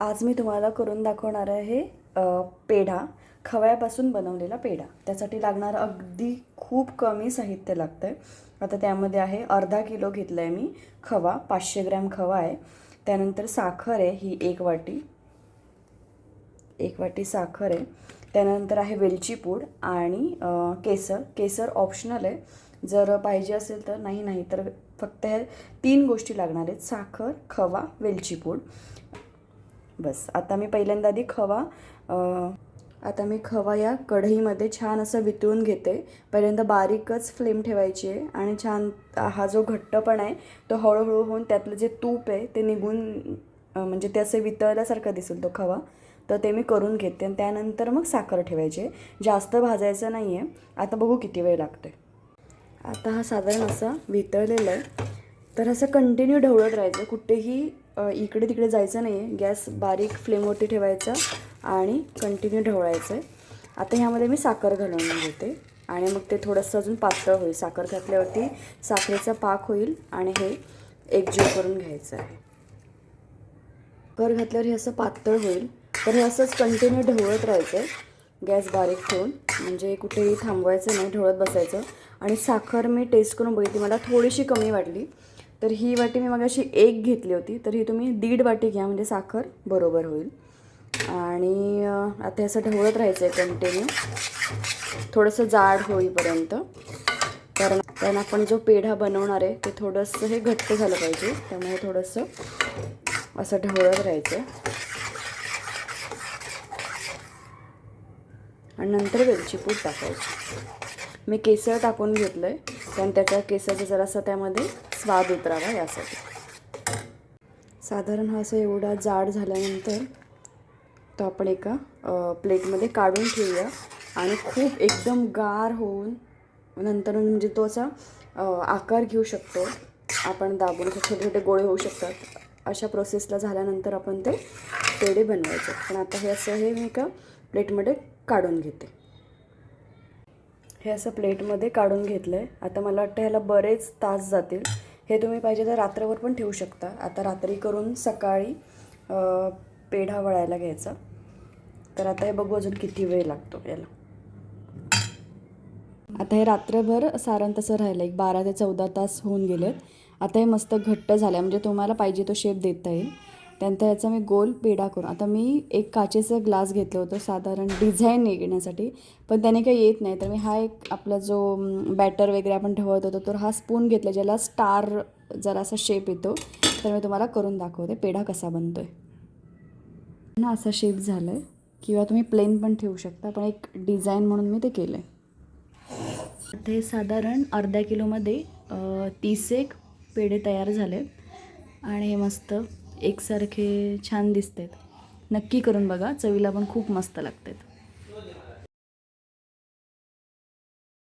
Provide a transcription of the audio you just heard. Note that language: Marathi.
आज मी तुम्हाला करून दाखवणार आहे पेढा, खव्यापासून बनवलेला पेढा. त्यासाठी लागणारं अगदी खूप कमी साहित्य लागतं आहे. आता त्यामध्ये आहे अर्धा किलो घेतलं आहे मी खवा, 500 ग्रॅम खवा आहे. त्यानंतर साखर आहे ही एक वाटी साखर आहे. त्यानंतर आहे वेलची पूड आणि केसर ऑप्शनल आहे. जर पाहिजे असेल तर, नाही तर फक्त ह्या 3 गोष्टी लागणार आहेत: साखर, खवा, वेलची पूड. बस. आता मी पहिल्यांदा आधी खवा या कढईमध्ये छान असं वितळून घेते. पहिल्यांदा बारीकच फ्लेम ठेवायची आहे आणि छान हा जो घट्टपणा आहे तो हळूहळू होऊन त्यातलं जे तूप आहे ते निघून म्हणजे ते असं वितळल्यासारखं दिसेल तो खवा, तर ते मी करून घेते. आणि त्यानंतर मग साखर ठेवायची आहे. जास्त भाजायचं नाही आहे. आता बघू किती वेळ लागतो. आता हा साधारण असा वितळलेला आहे. तर असं कंटिन्यू ढवळत राहायचं, कुठेही इकडे तिकडे जायचं नाही आहे. गॅस बारीक फ्लेमवरती ठेवायचा आणि कंटिन्यू ढवळायचं आहे. आता ह्यामध्ये मी साखर घालून घेते आणि मग ते थोडंसं अजून पातळ होईल. साखर घातल्यावरती साखरेचा पाक होईल आणि हे एकजीव करून घ्यायचं आहे. साखर घातल्यावर हे असं पातळ होईल. तर हे असंच कंटिन्यू ढवळत राहायचं आहे, गॅस बारीक ठेवून. म्हणजे कुठेही थांबवायचं नाही, ढवळत बसायचं. आणि साखर मी टेस्ट करून बघितली, मला थोडीशी कमी वाटली. तर ही वाटी मी मगाशी 1 घेतली होती, तर ही तुम्ही 1.5 वाटी घ्या, म्हणजे साखर बरोबर होईल. आणि आता असं ढवळत राहायचं आहे कंटिन्यू, थोडंसं जाड होईपर्यंत. कारण आपण जो पेढा बनवणार आहे ते थोडंसं हे घट्ट झालं पाहिजे, त्यामुळे थोडंसं असं ढवळत राहायचं. आणि नंतर वेलची पूड टाकायची. मी केसर टाकून घेतलं आहे, कारण त्याचा केसरचा जरासा त्यामध्ये स्वाद उतरावा यासाठी. साधारण हा असं एवढा जाड झाल्यानंतर तो आपण एका प्लेटमध्ये काढून ठेवूया. आणि खूप एकदम गार होऊन नंतर म्हणजे तो असा आकार घेऊ शकतो. आपण दाबून छोटे छोटे गोळे होऊ शकतात. अशा प्रोसेसला झाल्यानंतर आपण ते पेढे बनवायचे. पण आता हे मी एका प्लेटमध्ये काढून घेते. हे असं प्लेटमध्ये काढून घेतलं आहे. आता मला वाटतं ह्याला बरेच तास जातील. हे तुम्ही पाहिजे तर रात्रभर पण ठेवू शकता. आता रात्री करून सकाळी पेढा वळायला घ्यायचा. तर आता हे बघू अजून किती वेळ लागतो याला. आता हे रात्रभर सारण तसं राहिलं, एक 12 ते 14 तास होऊन गेलेत. आता हे मस्त घट्ट झालं, म्हणजे तुम्हाला पाहिजे तो शेप देता येईल. त्यानंतर याचा मी गोल पेढा करून, आता मी एक काचेचं ग्लास घेतलं होतं साधारण डिझाईन येण्यासाठी, पण त्याने काही येत नाही. तर मी हा एक आपला जो बॅटर वगैरे आपण ठेवत होतो तर हा स्पून घेतला, ज्याला स्टार जरासा शेप येतो. तर मी तुम्हाला करून दाखवते पेढा कसा बनतो आहे ना. असा शेप झाला आहे, किंवा तुम्ही प्लेन पण ठेवू शकता, पण एक डिझाईन म्हणून मी ते केलं आहे. ते साधारण अर्ध्या किलोमध्ये 30 पेढे तयार झाले आणि हे मस्त एकसारखे छान दिसतात. नक्की करून बघा, चवीला पण खूप मस्त लागतात.